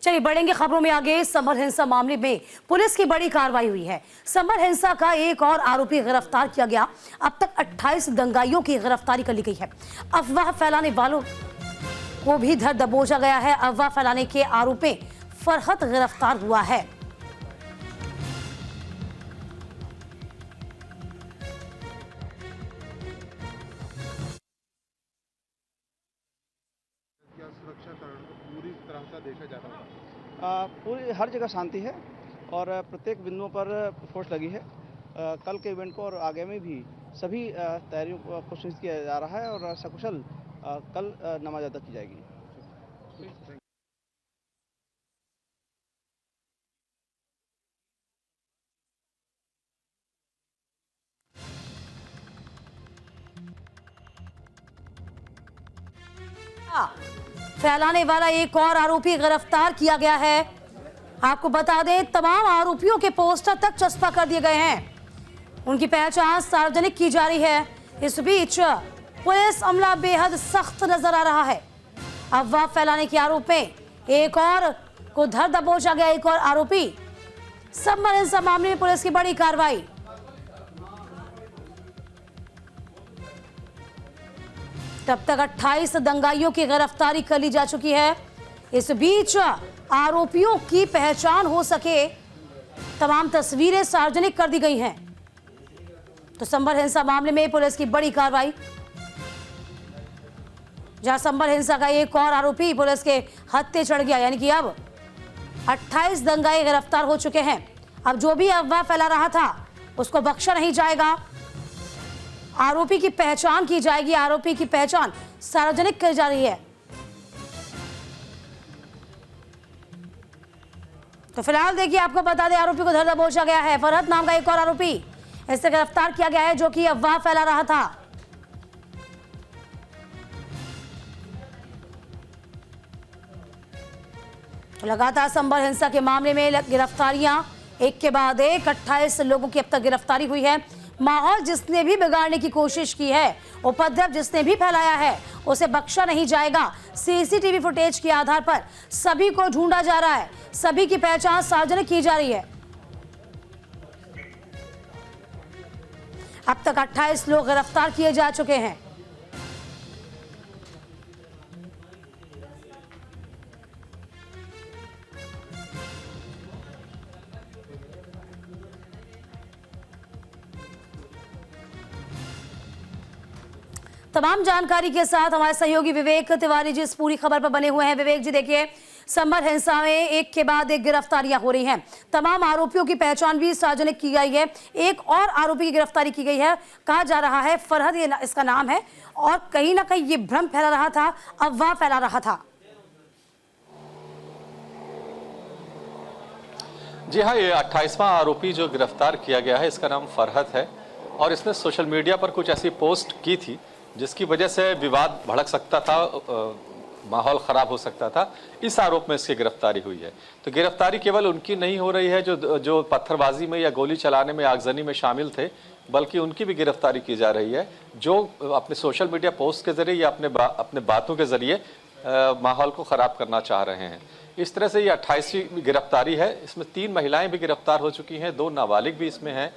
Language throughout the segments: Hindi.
चलिए बढ़ेंगे खबरों में आगे। संभल हिंसा मामले में पुलिस की बड़ी कार्रवाई हुई है। संभल हिंसा का एक और आरोपी गिरफ्तार किया गया। अब तक 28 दंगाइयों की गिरफ्तारी कर ली गई है। अफवाह फैलाने वालों को भी धर दबोचा गया है। अफवाह फैलाने के आरोपी फरहत गिरफ्तार हुआ है। सुरक्षा पूरी तरह से देखा जा रहा है। पूरी हर जगह शांति है और प्रत्येक बिंदुओं पर फोर्स लगी है। कल के इवेंट को और आगे में भी सभी तैयारियों को सुनिश्चित किया जा रहा है और सकुशल कल नमाज अदा की जाएगी। फैलाने वाला एक और आरोपी गिरफ्तार किया गया है। आपको बता दें, तमाम आरोपियों के पोस्टर तक चस्पा कर दिए गए हैं। उनकी पहचान सार्वजनिक की जा रही है। इस बीच पुलिस अमला बेहद सख्त नजर आ रहा है। अफवाह फैलाने के आरोप में एक और को धर दबोचा गया। एक और आरोपी। संभल हिंसा मामले में पुलिस की बड़ी कार्रवाई। तब तक 28 दंगाइयों की गिरफ्तारी कर ली जा चुकी है। इस बीच आरोपियों की पहचान हो सके तमाम तस्वीरें सार्वजनिक कर दी गई हैं। तो संभल हिंसा मामले में पुलिस की बड़ी कार्रवाई, जहां संभल हिंसा का एक और आरोपी पुलिस के हत्थे चढ़ गया। यानी कि अब 28 दंगाई गिरफ्तार हो चुके हैं। अब जो भी अफवाह फैला रहा था उसको बख्शा नहीं जाएगा। आरोपी की पहचान की जाएगी। आरोपी की पहचान सार्वजनिक की जा रही है। तो फिलहाल देखिए, आपको बता दें, आरोपी को धर दबोचा गया है। फरहत नाम का एक और आरोपी इसे गिरफ्तार किया गया है, जो कि अफवाह फैला रहा था। तो लगातार संभल हिंसा के मामले में गिरफ्तारियां एक के बाद एक। 28 लोगों की अब तक गिरफ्तारी हुई है। माहौल जिसने भी बिगाड़ने की कोशिश की है, उपद्रव जिसने भी फैलाया है, उसे बख्शा नहीं जाएगा। सीसीटीवी फुटेज के आधार पर सभी को ढूंढा जा रहा है। सभी की पहचान सार्वजनिक की जा रही है। अब तक 28 लोग गिरफ्तार किए जा चुके हैं। तमाम जानकारी के साथ हमारे सहयोगी विवेक तिवारी जी इस पूरी खबर पर बने हुए हैं। विवेक जी, देखिए, संभल हिंसा में एक के बाद एक गिरफ्तारियां हो रही हैं। तमाम आरोपियों की पहचान भी सार्वजनिक की गई है। एक और आरोपी की गिरफ्तारी की गई है। कहा जा रहा है फरहत ये इसका नाम है, और कहीं ना कहीं ये भ्रम फैला रहा था, अफवाह फैला रहा था। जी हाँ, ये 28वां आरोपी जो गिरफ्तार किया गया है, इसका नाम फरहत है और इसने सोशल मीडिया पर कुछ ऐसी पोस्ट की थी जिसकी वजह से विवाद भड़क सकता था, माहौल ख़राब हो सकता था। इस आरोप में इसकी गिरफ्तारी हुई है। तो गिरफ्तारी केवल उनकी नहीं हो रही है जो पत्थरबाजी में या गोली चलाने में, आगजनी में शामिल थे, बल्कि उनकी भी गिरफ्तारी की जा रही है जो अपने सोशल मीडिया पोस्ट के ज़रिए या अपने बातों के ज़रिए माहौल को ख़राब करना चाह रहे हैं। इस तरह से ये 28वीं गिरफ्तारी है। इसमें 3 महिलाएं भी गिरफ्तार हो चुकी हैं, 2 नाबालिग भी इसमें हैं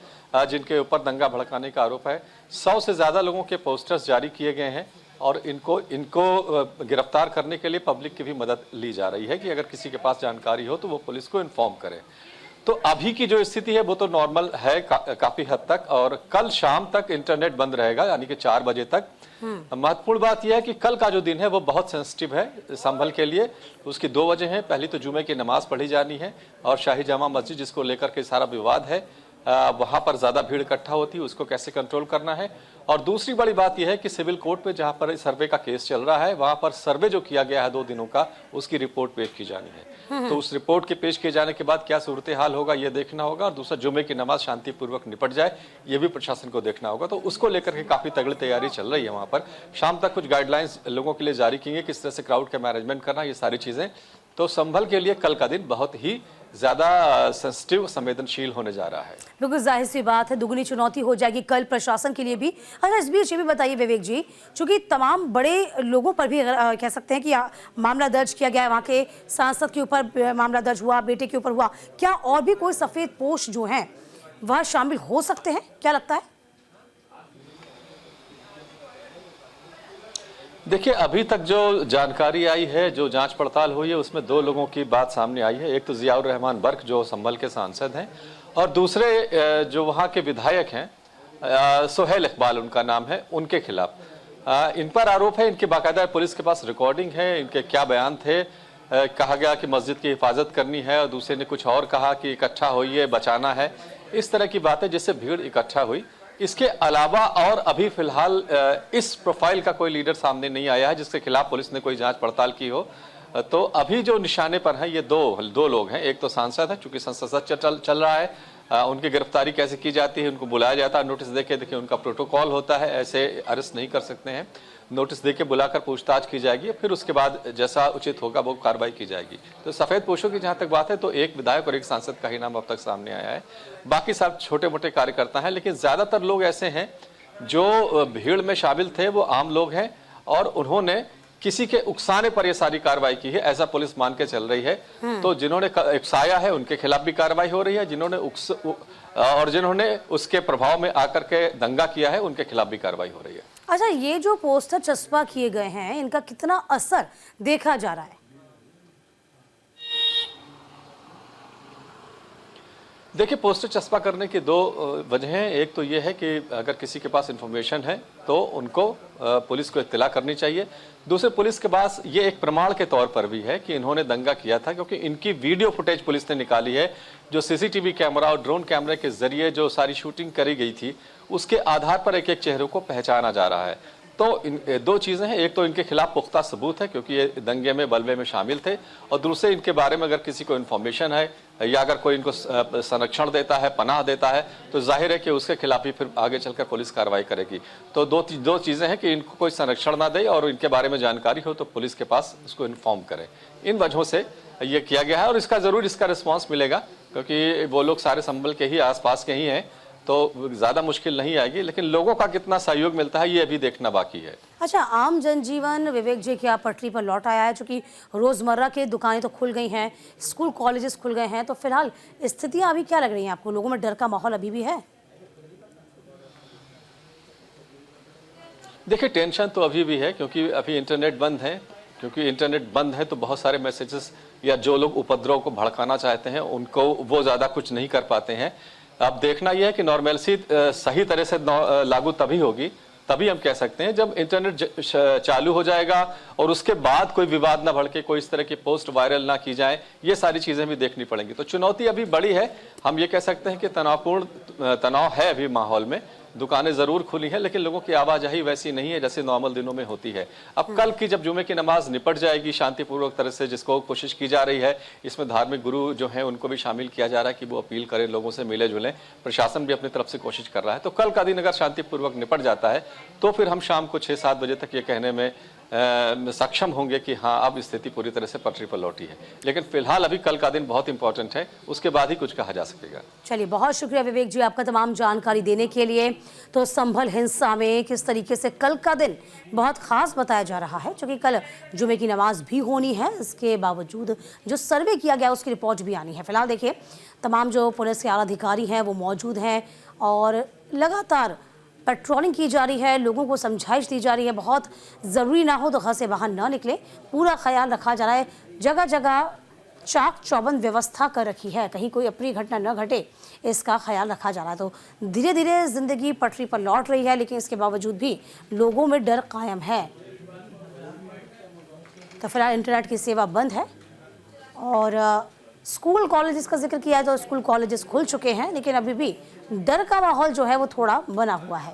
जिनके ऊपर दंगा भड़काने का आरोप है। 100 से ज़्यादा लोगों के पोस्टर्स जारी किए गए हैं और इनको गिरफ्तार करने के लिए पब्लिक की भी मदद ली जा रही है कि अगर किसी के पास जानकारी हो तो वो पुलिस को इन्फॉर्म करे। तो अभी की जो स्थिति है वो तो नॉर्मल है काफ़ी हद तक, और कल शाम तक इंटरनेट बंद रहेगा, यानी कि 4 बजे तक। महत्वपूर्ण बात यह है कि कल का जो दिन है वो बहुत सेंसिटिव है संभल के लिए। उसकी 2 वजह हैं। पहली तो जुमे की नमाज पढ़ी जानी है और शाही जामा मस्जिद जिसको लेकर के सारा विवाद है, वहाँ पर ज़्यादा भीड़ इकट्ठा होती है, उसको कैसे कंट्रोल करना है। और दूसरी बड़ी बात यह है कि सिविल कोर्ट में जहाँ पर सर्वे का केस चल रहा है, वहाँ पर सर्वे जो किया गया है 2 दिनों का, उसकी रिपोर्ट पेश की जानी है। तो उस रिपोर्ट के पेश किए जाने के बाद क्या सूरत हाल होगा ये देखना होगा, और दूसरा जुमे की नमाज शांतिपूर्वक निपट जाए ये भी प्रशासन को देखना होगा। तो उसको लेकर के काफ़ी तगड़ी तैयारी चल रही है वहाँ पर। शाम तक कुछ गाइडलाइंस लोगों के लिए जारी की गई, किस तरह से क्राउड का मैनेजमेंट करना, ये सारी चीज़ें। तो संभल के लिए कल का दिन बहुत ही ज़्यादा सेंसिटिव, संवेदनशील होने जा रहा है। बिल्कुल जाहिर सी बात है, दुगनी चुनौती हो जाएगी कल प्रशासन के लिए भी। अच्छा, इस बीच ये भी बताइए विवेक जी, चूंकि तमाम बड़े लोगों पर भी कह सकते हैं कि मामला दर्ज किया गया है, वहाँ के सांसद के ऊपर मामला दर्ज हुआ, बेटे के ऊपर हुआ, क्या और भी कोई सफ़ेद पोश जो हैं वह शामिल हो सकते हैं, क्या लगता है? देखिए, अभी तक जो जानकारी आई है, जो जांच पड़ताल हुई है, उसमें 2 लोगों की बात सामने आई है। एक तो ज़ियाउर रहमान बर्क जो संभल के सांसद हैं, और दूसरे जो वहाँ के विधायक हैं सोहेल इकबाल उनका नाम है, उनके खिलाफ इन पर आरोप है। इनकी बाकायदा पुलिस के पास रिकॉर्डिंग है, इनके क्या बयान थे। कहा गया कि मस्जिद की हिफाजत करनी है और दूसरे ने कुछ और कहा कि इकट्ठा होइए, बचाना है। इस तरह की बातें जिससे भीड़ इकट्ठा हुई। इसके अलावा और अभी फिलहाल इस प्रोफाइल का कोई लीडर सामने नहीं आया है जिसके खिलाफ पुलिस ने कोई जांच पड़ताल की हो। तो अभी जो निशाने पर हैं ये दो लोग हैं। एक तो सांसद है, चूंकि संसद सत्र चल रहा है, उनकी गिरफ्तारी कैसे की जाती है, उनको बुलाया जाता है, नोटिस देके, देखिए उनका प्रोटोकॉल होता है, ऐसे अरेस्ट नहीं कर सकते हैं। नोटिस देके बुलाकर पूछताछ की जाएगी, फिर उसके बाद जैसा उचित होगा वो कार्रवाई की जाएगी। तो सफेद पोशों की जहां तक बात है तो एक विधायक और एक सांसद का ही नाम अब तक सामने आया है, बाकी सब छोटे मोटे कार्यकर्ता हैं। लेकिन ज्यादातर लोग ऐसे हैं जो भीड़ में शामिल थे, वो आम लोग हैं और उन्होंने किसी के उकसाने पर यह सारी कार्रवाई की है, ऐसा पुलिस मान के चल रही है। तो जिन्होंने उकसाया है उनके खिलाफ भी कार्रवाई हो रही है, जिन्होंने उसके प्रभाव में आकर के दंगा किया है उनके खिलाफ भी कार्रवाई हो रही है। अच्छा, ये जो पोस्टर चस्पा किए गए हैं, इनका कितना असर देखा जा रहा है? देखिए, पोस्टर चस्पा करने की 2 वजह हैं। एक तो ये है कि अगर किसी के पास इंफॉर्मेशन है तो उनको पुलिस को इत्तला करनी चाहिए। दूसरे, पुलिस के पास ये एक प्रमाण के तौर पर भी है कि इन्होंने दंगा किया था, क्योंकि इनकी वीडियो फुटेज पुलिस ने निकाली है, जो सीसीटीवी कैमरा और ड्रोन कैमरे के जरिए जो सारी शूटिंग करी गई थी, उसके आधार पर एक एक चेहरे को पहचाना जा रहा है। तो 2 चीज़ें हैं। एक तो इनके खिलाफ पुख्ता सबूत है क्योंकि ये दंगे में बलवे में शामिल थे, और दूसरे इनके बारे में अगर किसी को इन्फॉर्मेशन है या अगर कोई इनको संरक्षण देता है, पनाह देता है, तो जाहिर है कि उसके खिलाफ ही फिर आगे चलकर पुलिस कार्रवाई करेगी। तो दो चीज़ें हैं कि इनको कोई संरक्षण ना दे और इनके बारे में जानकारी हो तो पुलिस के पास उसको इन्फॉर्म करे। इन वजहों से ये किया गया है और इसका रिस्पॉन्स मिलेगा, क्योंकि वो लोग सारे संभल के ही आसपास के ही हैं, तो ज़्यादा मुश्किल नहीं आएगी। लेकिन लोगों का कितना सहयोग मिलता है ये अभी देखना बाकी है। अच्छा, आम जनजीवन विवेक जी क्या पटरी पर लौट आया है? चूंकि रोजमर्रा के दुकानें तो खुल गई हैं, स्कूल कॉलेजेस खुल गए हैं, तो फिलहाल स्थितियां अभी क्या लग रही हैं आपको? लोगों में डर का माहौल अभी भी है? देखिए, टेंशन तो अभी भी है क्योंकि अभी इंटरनेट बंद है। क्योंकि इंटरनेट बंद है तो बहुत सारे मैसेजेस या जो लोग उपद्रव को भड़काना चाहते हैं उनको वो ज़्यादा कुछ नहीं कर पाते हैं। अब देखना यह है कि नॉर्मलसी सही तरह से लागू तभी होगी, तभी हम कह सकते हैं जब इंटरनेट चालू हो जाएगा और उसके बाद कोई विवाद ना भड़के, कोई इस तरह की पोस्ट वायरल ना की जाए। ये सारी चीज़ें भी देखनी पड़ेंगी। तो चुनौती अभी बड़ी है। हम ये कह सकते हैं कि तनाव है अभी माहौल में। दुकानें ज़रूर खुली हैं लेकिन लोगों की आवाजाही वैसी नहीं है जैसे नॉर्मल दिनों में होती है। अब कल की जब जुमे की नमाज निपट जाएगी शांतिपूर्वक तरह से, जिसको कोशिश की जा रही है, इसमें धार्मिक गुरु जो हैं उनको भी शामिल किया जा रहा है कि वो अपील करें, लोगों से मिले जुलें। प्रशासन भी अपनी तरफ से कोशिश कर रहा है। तो कल का दिन अगर शांतिपूर्वक निपट जाता है तो फिर हम शाम को 6-7 बजे तक ये कहने में सक्षम होंगे कि हाँ, अब स्थिति पूरी तरह से पटरी पर लौटी है। लेकिन फिलहाल अभी कल का दिन बहुत इंपॉर्टेंट है, उसके बाद ही कुछ कहा जा सकेगा। चलिए, बहुत शुक्रिया विवेक जी आपका तमाम जानकारी देने के लिए। तो संभल हिंसा में किस तरीके से कल का दिन बहुत खास बताया जा रहा है, क्योंकि कल जुमे की नमाज भी होनी है। इसके बावजूद जो सर्वे किया गया उसकी रिपोर्ट भी आनी है। फिलहाल देखिए, तमाम जो पुलिस के आला अधिकारी हैं वो मौजूद हैं और लगातार पेट्रोलिंग की जा रही है, लोगों को समझाइश दी जा रही है, बहुत ज़रूरी ना हो तो घर से बाहर ना निकले, पूरा ख्याल रखा जा रहा है। जगह जगह चाक चौबंद व्यवस्था कर रखी है, कहीं कोई अप्रिय घटना न घटे इसका ख्याल रखा जा रहा है। तो धीरे धीरे ज़िंदगी पटरी पर लौट रही है, लेकिन इसके बावजूद भी लोगों में डर कायम है। तो फिलहाल इंटरनेट की सेवा बंद है और स्कूल कॉलेजेस का जिक्र किया है तो स्कूल कॉलेजेस खुल चुके हैं, लेकिन अभी भी डर का माहौल जो है वो थोड़ा बना हुआ है।